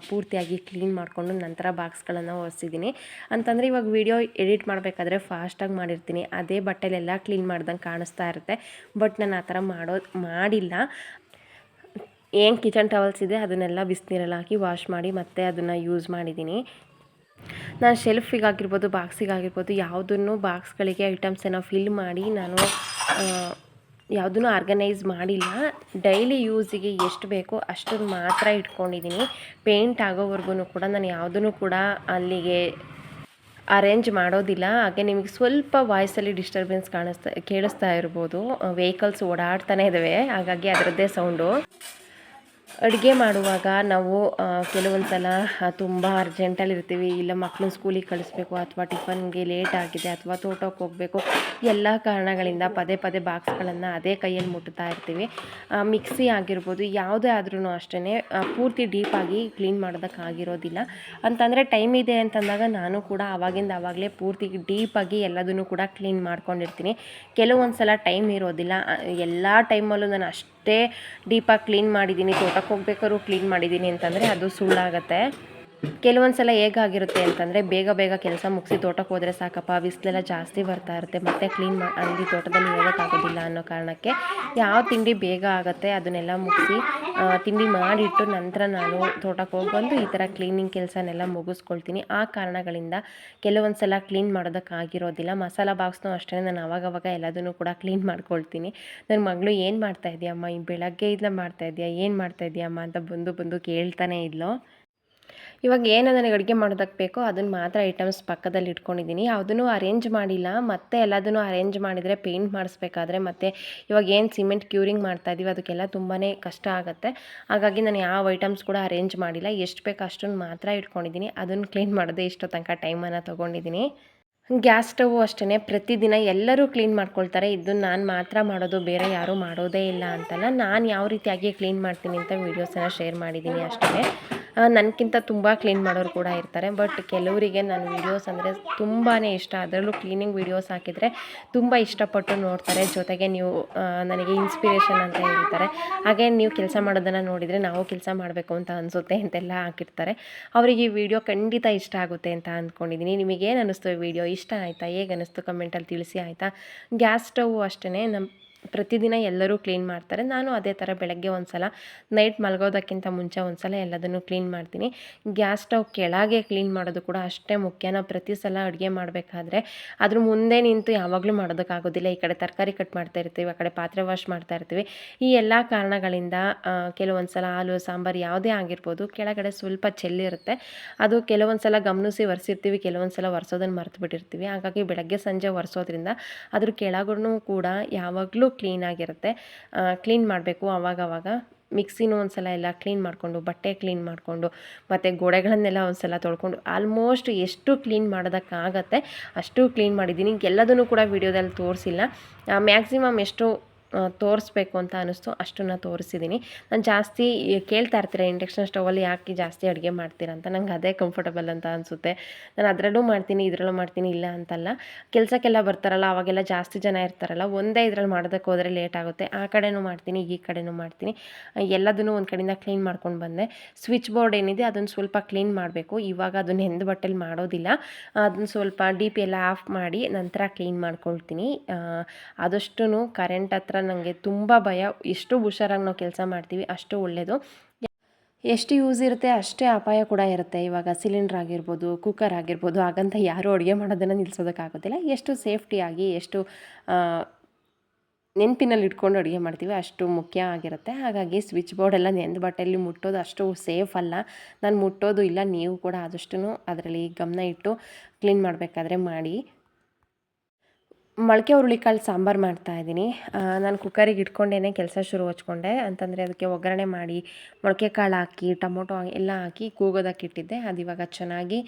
ಪೂರ್ತಿಯಾಗಿ ಕ್ಲೀನ್ ಮಾಡಿಕೊಂಡು ನಂತರ ಬಾಕ್ಸ್ಗಳನ್ನು ಒರೆಸಿದ್ದೀನಿ. ಅಂತಂದರೆ ಇವಾಗ ವೀಡಿಯೋ ಎಡಿಟ್ ಮಾಡಬೇಕಾದ್ರೆ ಫಾಸ್ಟಾಗಿ ಮಾಡಿರ್ತೀನಿ, ಅದೇ ಬಟ್ಟೆಲೆಲ್ಲ ಕ್ಲೀನ್ ಮಾಡ್ದಂಗೆ ಕಾಣಿಸ್ತಾ ಇರುತ್ತೆ. ಬಟ್ ನಾನು ಆ ಥರ ಮಾಡಿಲ್ಲ. ಏನು ಕಿಚನ್ ಟವಲ್ಸ್ ಇದೆ ಅದನ್ನೆಲ್ಲ ಬಿಸಿನೀರಲ್ಲಿ ಹಾಕಿ ವಾಶ್ ಮಾಡಿ ಮತ್ತೆ ಅದನ್ನು ಯೂಸ್ ಮಾಡಿದ್ದೀನಿ. ನಾನು ಶೆಲ್ಫಿಗಾಗಿರ್ಬೋದು ಬಾಕ್ಸಿಗಾಗಿರ್ಬೋದು ಯಾವುದನ್ನು ಬಾಕ್ಸ್ಗಳಿಗೆ ಐಟಮ್ಸನ್ನು ಫಿಲ್ ಮಾಡಿ ನಾನು ಯಾವುದನ್ನು ಆರ್ಗನೈಸ್ ಮಾಡಿಲ್ಲ. ಡೈಲಿ ಯೂಸಿಗೆ ಎಷ್ಟು ಬೇಕೋ ಅಷ್ಟನ್ನು ಮಾತ್ರ ಇಟ್ಕೊಂಡಿದ್ದೀನಿ. ಪೇಂಟ್ ಆಗೋವರೆಗೂ ಕೂಡ ನಾನು ಯಾವುದನ್ನು ಕೂಡ ಅಲ್ಲಿಗೆ ಅರೇಂಜ್ ಮಾಡೋದಿಲ್ಲ. ಹಾಗೆ ನಿಮಗೆ ಸ್ವಲ್ಪ ವಾಯ್ಸಲ್ಲಿ ಡಿಸ್ಟರ್ಬೆನ್ಸ್ ಕೇಳಿಸ್ತಾ ಇರ್ಬೋದು. ವೆಹಿಕಲ್ಸ್ ಓಡಾಡ್ತಾನೆ ಇದ್ದಾವೆ, ಹಾಗಾಗಿ ಅದರದ್ದೇ ಸೌಂಡು. ಅಡುಗೆ ಮಾಡುವಾಗ ನಾವು ಕೆಲವೊಂದು ಸಲ ತುಂಬ ಅರ್ಜೆಂಟಲ್ಲಿ ಇರ್ತೀವಿ, ಇಲ್ಲ ಮಕ್ಕಳನ್ನ ಸ್ಕೂಲಿಗೆ ಕಳಿಸ್ಬೇಕು ಅಥವಾ ಟಿಫನ್ಗೆ ಲೇಟ್ ಆಗಿದೆ ಅಥವಾ ತೋಟಕ್ಕೆ ಹೋಗಬೇಕು, ಎಲ್ಲ ಕಾರಣಗಳಿಂದ ಪದೇ ಪದೇ ಬಾಕ್ಸ್ಗಳನ್ನು ಅದೇ ಕೈಯಲ್ಲಿ ಮುಟ್ತಾ ಇರ್ತೀವಿ. ಮಿಕ್ಸಿ ಆಗಿರ್ಬೋದು ಯಾವುದೇ ಆದ್ರೂ ಅಷ್ಟೇ ಪೂರ್ತಿ ಡೀಪಾಗಿ ಕ್ಲೀನ್ ಮಾಡೋದಕ್ಕಾಗಿರೋದಿಲ್ಲ. ಅಂತಂದರೆ ಟೈಮ್ ಇದೆ ಅಂತಂದಾಗ ನಾನು ಕೂಡ ಆವಾಗಲೇ ಪೂರ್ತಿ ಡೀಪಾಗಿ ಎಲ್ಲದನ್ನು ಕೂಡ ಕ್ಲೀನ್ ಮಾಡ್ಕೊಂಡಿರ್ತೀನಿ. ಕೆಲವೊಂದು ಸಲ ಟೈಮ್ ಇರೋದಿಲ್ಲ. ಎಲ್ಲ ಟೈಮಲ್ಲೂ ನಾನು ಅಷ್ಟೇ ಡೀಪಾಗಿ ಕ್ಲೀನ್ ಮಾಡಿದ್ದೀನಿ, ತೋಟಕ್ಕೆ ಹೋಗ್ಬೇಕಾದ್ರೂ ಕ್ಲೀನ್ ಮಾಡಿದ್ದೀನಿ ಅಂತಂದರೆ ಅದು ಸುಳ್ಳಾಗತ್ತೆ. ಕೆಲವೊಂದು ಸಲ ಹೇಗಾಗಿರುತ್ತೆ ಅಂತಂದರೆ ಬೇಗ ಕೆಲಸ ಮುಗಿಸಿ ತೋಟಕ್ಕೆ ಹೋದರೆ ಸಾಕಪ್ಪ, ಬಿಸಿಲೆಲ್ಲ ಜಾಸ್ತಿ ಬರ್ತಾ ಇರುತ್ತೆ, ಮತ್ತೆ ಕ್ಲೀನ್ ಅಲ್ಲಿ ತೋಟದಲ್ಲಿ ಇರೋದಕ್ಕಾಗೋದಿಲ್ಲ ಅನ್ನೋ ಕಾರಣಕ್ಕೆ ಯಾವ ತಿಂಡಿ ಬೇಗ ಆಗುತ್ತೆ ಅದನ್ನೆಲ್ಲ ಮುಗಿಸಿ ತಿಂಡಿ ಮಾಡಿಟ್ಟು ನಂತರ ನಾನು ತೋಟಕ್ಕೆ ಹೋಗಿ ಬಂದು ಈ ಥರ ಕ್ಲೀನಿಂಗ್ ಕೆಲಸನೆಲ್ಲ ಮುಗಿಸ್ಕೊಳ್ತೀನಿ. ಆ ಕಾರಣಗಳಿಂದ ಕೆಲವೊಂದು ಸಲ ಕ್ಲೀನ್ ಮಾಡೋದಕ್ಕಾಗಿರೋದಿಲ್ಲ. ಮಸಾಲ ಬಾಕ್ಸ್ನೂ ಅಷ್ಟೇ ನಾನು ಅವಾಗವಾಗ ಎಲ್ಲದನ್ನು ಕೂಡ ಕ್ಲೀನ್ ಮಾಡ್ಕೊಳ್ತೀನಿ. ನನ್ನ ಮಗಳು ಏನು ಮಾಡ್ತಾಯಿದ್ಯಮ್ಮ, ಈ ಬೆಳಗ್ಗೆಯಿಂದ ಮಾಡ್ತಾಯಿದ್ಯಾ, ಏನು ಮಾಡ್ತಾಯಿದ್ಯಮ್ಮ ಅಂತ ಬಂದು ಕೇಳ್ತಾನೆ ಇದ್ಲು. ಇವಾಗ ಏನು ನನಗೆ ಅಡುಗೆ ಮಾಡೋದಕ್ಕೆ ಬೇಕೋ ಅದನ್ನು ಮಾತ್ರ ಐಟಮ್ಸ್ ಪಕ್ಕದಲ್ಲಿ ಇಟ್ಕೊಂಡಿದ್ದೀನಿ. ಯಾವುದನ್ನು ಅರೇಂಜ್ ಮಾಡಿಲ್ಲ. ಮತ್ತೆ ಎಲ್ಲದನ್ನು ಅರೇಂಜ್ ಮಾಡಿದರೆ ಪೇಂಟ್ ಮಾಡಿಸ್ಬೇಕಾದ್ರೆ ಮತ್ತು ಇವಾಗ ಏನು ಸಿಮೆಂಟ್ ಕ್ಯೂರಿಂಗ್ ಮಾಡ್ತಾಯಿದ್ದೀವಿ ಅದಕ್ಕೆಲ್ಲ ತುಂಬಾ ಕಷ್ಟ ಆಗುತ್ತೆ. ಹಾಗಾಗಿ ನಾನು ಯಾವ ಐಟಮ್ಸ್ ಕೂಡ ಅರೇಂಜ್ ಮಾಡಿಲ್ಲ. ಎಷ್ಟು ಬೇಕೋ ಅಷ್ಟನ್ನು ಮಾತ್ರ ಇಟ್ಕೊಂಡಿದ್ದೀನಿ. ಅದನ್ನು ಕ್ಲೀನ್ ಮಾಡೋದೇ ಇಷ್ಟೋ ತನಕ ಟೈಮನ್ನು ತೊಗೊಂಡಿದ್ದೀನಿ. ಗ್ಯಾಸ್ ಸ್ಟವ್ ಅಷ್ಟೇ ಪ್ರತಿದಿನ ಎಲ್ಲರೂ ಕ್ಲೀನ್ ಮಾಡ್ಕೊಳ್ತಾರೆ. ಇದನ್ನು ನಾನು ಮಾತ್ರ ಮಾಡೋದು, ಬೇರೆ ಯಾರೂ ಮಾಡೋದೇ ಇಲ್ಲ ಅಂತಲ್ಲ. ನಾನು ಯಾವ ರೀತಿಯಾಗಿ ಕ್ಲೀನ್ ಮಾಡ್ತೀನಿ ಅಂತ ವೀಡಿಯೋಸನ್ನು ಶೇರ್ ಮಾಡಿದ್ದೀನಿ ಅಷ್ಟೇ. ನನಗಿಂತ ತುಂಬ ಕ್ಲೀನ್ ಮಾಡೋರು ಕೂಡ ಇರ್ತಾರೆ. ಬಟ್ ಕೆಲವರಿಗೆ ನನ್ನ ವೀಡಿಯೋಸ್ ಅಂದರೆ ತುಂಬಾ ಇಷ್ಟ. ಅದರಲ್ಲೂ ಕ್ಲೀನಿಂಗ್ ವೀಡಿಯೋಸ್ ಹಾಕಿದರೆ ತುಂಬ ಇಷ್ಟಪಟ್ಟು ನೋಡ್ತಾರೆ. ಜೊತೆಗೆ ನೀವು ನನಗೆ ಇನ್ಸ್ಪಿರೇಷನ್ ಅಂತ ಹೇಳ್ತಾರೆ. ಹಾಗೆ ನೀವು ಕೆಲಸ ಮಾಡೋದನ್ನು ನೋಡಿದರೆ ನಾವು ಕೆಲಸ ಮಾಡಬೇಕು ಅಂತ ಅನಿಸುತ್ತೆ ಅಂತೆಲ್ಲ ಹಾಕಿರ್ತಾರೆ. ಅವರಿಗೆ ಈ ವಿಡಿಯೋ ಖಂಡಿತ ಇಷ್ಟ ಆಗುತ್ತೆ ಅಂತ ಅಂದ್ಕೊಂಡಿದ್ದೀನಿ. ನಿಮಗೇನು ಅನ್ನಿಸ್ತು ಈ ವಿಡಿಯೋ, ಇಷ್ಟ ಆಯಿತಾ, ಹೇಗೆ ಅನ್ನಿಸ್ತು ಕಮೆಂಟಲ್ಲಿ ತಿಳಿಸಿ ಆಯಿತಾ. ಗ್ಯಾಸ್ ಸ್ಟವ್ ಅಷ್ಟೇ ಪ್ರತಿದಿನ ಎಲ್ಲರೂ ಕ್ಲೀನ್ ಮಾಡ್ತಾರೆ. ನಾನು ಅದೇ ಥರ ಬೆಳಗ್ಗೆ ಒಂದು ಸಲ, ನೈಟ್ ಮಲಗೋದಕ್ಕಿಂತ ಮುಂಚೆ ಒಂದು ಸಲ ಎಲ್ಲದನ್ನು ಕ್ಲೀನ್ ಮಾಡ್ತೀನಿ. ಗ್ಯಾಸ್ ಸ್ಟವ್ ಕೆಳಗೆ ಕ್ಲೀನ್ ಮಾಡೋದು ಕೂಡ ಅಷ್ಟೇ ಮುಖ್ಯ. ನಾವು ಪ್ರತಿ ಸಲ ಅಡುಗೆ ಮಾಡಬೇಕಾದ್ರೆ ಅದ್ರ ಮುಂದೆ ನಿಂತು ಯಾವಾಗಲೂ ಮಾಡೋದಕ್ಕಾಗೋದಿಲ್ಲ. ಈ ಕಡೆ ತರಕಾರಿ ಕಟ್ ಮಾಡ್ತಾ ಇರ್ತೀವಿ, ಆ ಕಡೆ ಪಾತ್ರೆ ವಾಶ್ ಮಾಡ್ತಾ ಇರ್ತೀವಿ. ಈ ಎಲ್ಲ ಕಾರಣಗಳಿಂದ ಕೆಲವೊಂದು ಸಲ ಹಾಲು ಸಾಂಬಾರು ಯಾವುದೇ ಆಗಿರ್ಬೋದು ಕೆಳಗಡೆ ಸ್ವಲ್ಪ ಚೆಲ್ಲಿರುತ್ತೆ. ಅದು ಕೆಲವೊಂದು ಸಲ ಗಮನಿಸಿ ಒರೆಸಿರ್ತೀವಿ, ಕೆಲವೊಂದು ಸಲ ಒರೆಸೋದನ್ನು ಮರ್ತು ಬಿಟ್ಟಿರ್ತೀವಿ. ಹಾಗಾಗಿ ಬೆಳಗ್ಗೆ ಸಂಜೆ ಒರೆಸೋದ್ರಿಂದ ಅದ್ರ ಕೆಳಗೂ ಕೂಡ ಯಾವಾಗಲೂ ಕ್ಲೀನಾಗಿರುತ್ತೆ. ಕ್ಲೀನ್ ಮಾಡಬೇಕು ಆವಾಗವಾಗ. ಮಿಕ್ಸಿನೂ ಒಂದು ಸಲ ಎಲ್ಲ ಕ್ಲೀನ್ ಮಾಡಿಕೊಂಡು, ಬಟ್ಟೆ ಕ್ಲೀನ್ ಮಾಡಿಕೊಂಡು, ಮತ್ತು ಗೋಡೆಗಳನ್ನೆಲ್ಲ ಒಂದು ಸಲ ತೊಳ್ಕೊಂಡು ಆಲ್ಮೋಸ್ಟ್ ಎಷ್ಟು ಕ್ಲೀನ್ ಮಾಡೋದಕ್ಕಾಗತ್ತೆ ಅಷ್ಟು ಕ್ಲೀನ್ ಮಾಡಿದ್ದೀನಿ. ಎಲ್ಲದನ್ನು ಕೂಡ ವೀಡಿಯೋದಲ್ಲಿ ತೋರಿಸಿಲ್ಲ. ಮ್ಯಾಕ್ಸಿಮಮ್ ಎಷ್ಟು ತೋರಿಸ್ಬೇಕು ಅಂತ ಅನ್ನಿಸ್ತು ಅಷ್ಟನ್ನು ತೋರಿಸಿದ್ದೀನಿ. ನಾನು ಜಾಸ್ತಿ ಕೇಳ್ತಾ ಇರ್ತೀರ ಇಂಡಕ್ಷನ್ ಸ್ಟವಲ್ಲಿ ಯಾಕೆ ಜಾಸ್ತಿ ಅಡುಗೆ ಮಾಡ್ತೀರಾ ಅಂತ. ನಂಗೆ ಅದೇ ಕಂಫರ್ಟಬಲ್ ಅಂತ ಅನಿಸುತ್ತೆ. ನಾನು ಅದರಲ್ಲೂ ಮಾಡ್ತೀನಿ, ಇದರಲ್ಲೂ ಮಾಡ್ತೀನಿ, ಇಲ್ಲ ಅಂತಲ್ಲ. ಕೆಲಸಕ್ಕೆಲ್ಲ ಬರ್ತಾರಲ್ಲ ಅವಾಗೆಲ್ಲ ಜಾಸ್ತಿ ಜನ ಇರ್ತಾರಲ್ಲ, ಒಂದೇ ಇದ್ರಲ್ಲಿ ಮಾಡೋದಕ್ಕೆ ಹೋದರೆ ಲೇಟ್ ಆಗುತ್ತೆ. ಆ ಕಡೆನೂ ಮಾಡ್ತೀನಿ, ಈ ಕಡೆನೂ ಮಾಡ್ತೀನಿ. ಎಲ್ಲದನ್ನು ಒಂದು ಕಡೆಯಿಂದ ಕ್ಲೀನ್ ಮಾಡ್ಕೊಂಡು ಬಂದೆ. ಸ್ವಿಚ್ ಬೋರ್ಡ್ ಏನಿದೆ ಅದನ್ನು ಸ್ವಲ್ಪ ಕ್ಲೀನ್ ಮಾಡಬೇಕು. ಇವಾಗ ಅದನ್ನು ಹೆಂದು ಬಟ್ಟೆಲಿ ಮಾಡೋದಿಲ್ಲ. ಅದನ್ನು ಸ್ವಲ್ಪ DP ಎಲ್ಲ ಆಫ್ ಮಾಡಿ ನಂತರ ಕ್ಲೀನ್ ಮಾಡ್ಕೊಳ್ತೀನಿ. ಆದಷ್ಟು ಕರೆಂಟ್ ಹತ್ರ ನನಗೆ ತುಂಬ ಭಯ. ಎಷ್ಟು ಹುಷಾರಾಗಿ ನಾವು ಕೆಲಸ ಮಾಡ್ತೀವಿ ಅಷ್ಟು ಒಳ್ಳೆಯದು. ಎಷ್ಟು ಯೂಸ್ ಇರುತ್ತೆ ಅಷ್ಟೇ ಅಪಾಯ ಕೂಡ ಇರುತ್ತೆ. ಇವಾಗ ಸಿಲಿಂಡ್ರ್ ಆಗಿರ್ಬೋದು, ಕುಕ್ಕರ್ ಆಗಿರ್ಬೋದು, ಹಾಗಂತ ಯಾರೂ ಅಡುಗೆ ಮಾಡೋದನ್ನು ನಿಲ್ಲಿಸೋದಕ್ಕಾಗೋದಿಲ್ಲ. ಎಷ್ಟು ಸೇಫ್ಟಿಯಾಗಿ ಎಷ್ಟು ನೆನಪಿನಲ್ಲಿ ಇಟ್ಕೊಂಡು ಅಡುಗೆ ಮಾಡ್ತೀವಿ ಅಷ್ಟು ಮುಖ್ಯ ಆಗಿರುತ್ತೆ. ಹಾಗಾಗಿ ಸ್ವಿಚ್ ಬೋರ್ಡೆಲ್ಲ ನೆಂದ ಬಟ್ಟೆಯಲ್ಲಿ ಮುಟ್ಟೋದು ಅಷ್ಟು ಸೇಫ್ ಅಲ್ಲ. ನಾನು ಮುಟ್ಟೋದು ಇಲ್ಲ. ನೀವು ಕೂಡ ಆದಷ್ಟು ಅದರಲ್ಲಿ ಗಮನ ಇಟ್ಟು ಕ್ಲೀನ್ ಮಾಡಬೇಕಾದ್ರೆ ಮಾಡಿ. ಮೊಳಕೆ ಹುರುಳಿಕಾಳು ಸಾಂಬಾರು ಮಾಡ್ತಾಯಿದ್ದೀನಿ. ನಾನು ಕುಕ್ಕರಿಗೆ ಇಟ್ಕೊಂಡೇ ಕೆಲಸ ಶುರು ಹಚ್ಕೊಂಡೆ. ಅಂತಂದರೆ ಅದಕ್ಕೆ ಒಗ್ಗರಣೆ ಮಾಡಿ ಮೊಳಕೆ ಕಾಳು ಹಾಕಿ ಟೊಮೊಟೊ ಎಲ್ಲ ಹಾಕಿ ಕೂಗೋದಕ್ಕೆ ಇಟ್ಟಿದ್ದೆ. ಅದು ಇವಾಗ ಚೆನ್ನಾಗಿ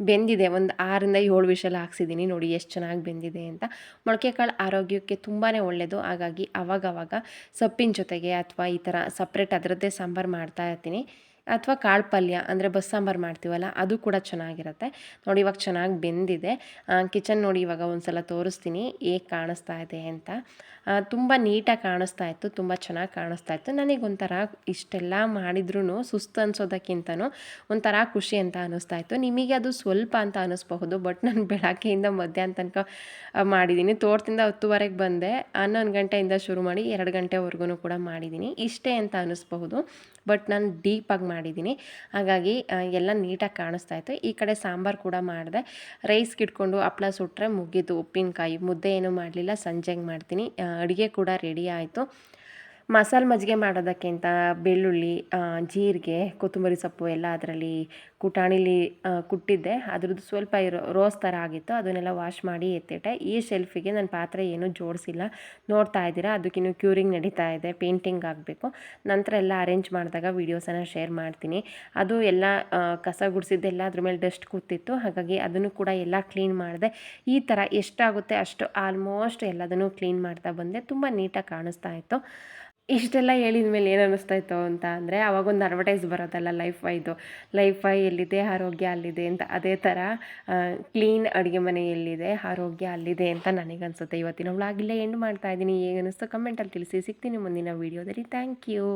ಬೆಂದಿದೆ. ಒಂದು 6ರಿಂದ 7 ವಿಷಲ್ ಹಾಕ್ಸಿದ್ದೀನಿ. ನೋಡಿ ಎಷ್ಟು ಚೆನ್ನಾಗಿ ಬೆಂದಿದೆ ಅಂತ. ಮೊಳಕೆ ಕಾಳು ಆರೋಗ್ಯಕ್ಕೆ ತುಂಬಾ ಒಳ್ಳೆಯದು. ಹಾಗಾಗಿ ಅವಾಗವಾಗ ಸೊಪ್ಪಿನ ಜೊತೆಗೆ ಅಥವಾ ಈ ಥರ ಸಪ್ರೇಟ್ ಅದರದ್ದೇ ಸಾಂಬಾರು ಮಾಡ್ತಾ ಇರ್ತೀನಿ. ಅಥವಾ ಕಾಳು ಪಲ್ಯ ಅಂದರೆ ಬಸ್ಸಾಂಬಾರು ಮಾಡ್ತೀವಲ್ಲ ಅದು ಕೂಡ ಚೆನ್ನಾಗಿರುತ್ತೆ. ನೋಡಿ ಇವಾಗ ಚೆನ್ನಾಗಿ ಬೆಂದಿದೆ. ಕಿಚನ್ ನೋಡಿ ಇವಾಗ ಒಂದು ಸಲ ತೋರಿಸ್ತೀನಿ ಹೇಗೆ ಕಾಣಿಸ್ತಾ ಇದೆ ಅಂತ. ತುಂಬ ನೀಟಾಗಿ ಕಾಣಿಸ್ತಾ ಇತ್ತು, ತುಂಬ ಚೆನ್ನಾಗಿ ಕಾಣಿಸ್ತಾ ಇತ್ತು. ನನಗೊಂಥರ ಇಷ್ಟೆಲ್ಲ ಮಾಡಿದ್ರೂ ಸುಸ್ತು ಅನ್ಸೋದಕ್ಕಿಂತನೂ ಒಂಥರ ಖುಷಿ ಅಂತ ಅನ್ನಿಸ್ತಾ ಇತ್ತು. ನಿಮಗೆ ಅದು ಸ್ವಲ್ಪ ಅಂತ ಅನ್ನಿಸ್ಬಹುದು, ಬಟ್ ನಾನು ಬೆಳಗ್ಗೆಯಿಂದ ಮಧ್ಯಾಹ್ನ ತನಕ ಮಾಡಿದ್ದೀನಿ. ತೋಟದಿಂದ 10:30ಗೆ ಬಂದೆ, 11 ಗಂಟೆಯಿಂದ ಶುರು ಮಾಡಿ 2 ಗಂಟೆವರೆಗೂ ಕೂಡ ಮಾಡಿದ್ದೀನಿ. ಇಷ್ಟೇ ಅಂತ ಅನ್ನಿಸ್ಬಹುದು, ಬಟ್ ನಾನು ಡೀಪಾಗಿ ಮಾಡಿದ್ದೀನಿ. ಹಾಗಾಗಿ ಎಲ್ಲ ನೀಟಾಗಿ ಕಾಣಿಸ್ತಾ ಇತ್ತು. ಈ ಕಡೆ ಸಾಂಬಾರು ಕೂಡ ಮಾಡಿದೆ. ರೈಸ್ಗೆ ಇಟ್ಕೊಂಡು ಹಪ್ಳ ಸುಟ್ಟರೆ ಮುಗೀತು. ಉಪ್ಪಿನಕಾಯಿ ಮುದ್ದೆ ಏನೂ ಮಾಡಲಿಲ್ಲ, ಸಂಜೆಗೆ ಮಾಡ್ತೀನಿ. ಅಡುಗೆ ಕೂಡ ರೆಡಿ ಆಯಿತು. ಮಸಾಲೆ ಮಜ್ಜಿಗೆ ಮಾಡೋದಕ್ಕಿಂತ ಬೆಳ್ಳುಳ್ಳಿ, ಜೀರಿಗೆ, ಕೊತ್ತಂಬರಿ ಸೊಪ್ಪು ಎಲ್ಲ ಅದರಲ್ಲಿ ಕುಟಾಣಿಲಿ ಕುಟ್ಟಿದ್ದೆ. ಅದ್ರದ್ದು ಸ್ವಲ್ಪ ರೋಸ್ ಥರ ಆಗಿತ್ತು. ಅದನ್ನೆಲ್ಲ ವಾಶ್ ಮಾಡಿ ಎತ್ತಿಟ್ಟೆ. ಈ ಶೆಲ್ಫಿಗೆ ನಾನು ಪಾತ್ರೆ ಏನೂ ಜೋಡಿಸಿಲ್ಲ. ನೋಡ್ತಾ ಇದ್ದೀರಾ, ಅದಕ್ಕಿನ್ನೂ ಕ್ಯೂರಿಂಗ್ ನಡೀತಾ ಇದೆ, ಪೇಂಟಿಂಗ್ ಆಗಬೇಕು. ನಂತರ ಎಲ್ಲ ಅರೇಂಜ್ ಮಾಡಿದಾಗ ವೀಡಿಯೋಸನ್ನು ಶೇರ್ ಮಾಡ್ತೀನಿ. ಅದು ಎಲ್ಲ ಕಸ ಗುಡಿಸಿದ್ದೆಲ್ಲ ಅದ್ರ ಮೇಲೆ ಡಸ್ಟ್ ಕೂತಿತ್ತು. ಹಾಗಾಗಿ ಅದನ್ನು ಕೂಡ ಎಲ್ಲ ಕ್ಲೀನ್ ಮಾಡಿದೆ. ಈ ಥರ ಎಷ್ಟಾಗುತ್ತೆ ಅಷ್ಟು ಆಲ್ಮೋಸ್ಟ್ ಎಲ್ಲದನ್ನು ಕ್ಲೀನ್ ಮಾಡ್ತಾ ಬಂದೆ. ತುಂಬ ನೀಟಾಗಿ ಕಾಣಿಸ್ತಾ ಇತ್ತು. ಇಷ್ಟೆಲ್ಲ ಹೇಳಿದ ಮೇಲೆ ಏನು ಅನ್ನಿಸ್ತಾ ಇತ್ತು ಅಂತ ಅಂದರೆ, ಆವಾಗೊಂದು ಅಡ್ವರ್ಟೈಸ್ ಬರೋದಲ್ಲ ಲೈಫೈ ಎಲ್ಲಿದೆ ಆರೋಗ್ಯ ಅಲ್ಲಿದೆ ಅಂತ. ಅದೇ ಥರ ಕ್ಲೀನ್ ಅಡುಗೆ ಮನೆ ಎಲ್ಲಿದೆ ಆರೋಗ್ಯ ಅಲ್ಲಿದೆ ಅಂತ ನನಗನ್ಸುತ್ತೆ. ಇವತ್ತಿನ ವ್ಲಾಗ್ ಇಲ್ಲೇ ಎಂಡ್ ಮಾಡ್ತಾ ಇದ್ದೀನಿ. ಹೇಗೆ ಅನ್ನಿಸ್ತು ಕಮೆಂಟಲ್ಲಿ ತಿಳಿಸಿ. ಸಿಗ್ತೀನಿ ಮುಂದಿನ ವೀಡಿಯೋದಲ್ಲಿ. Thank you.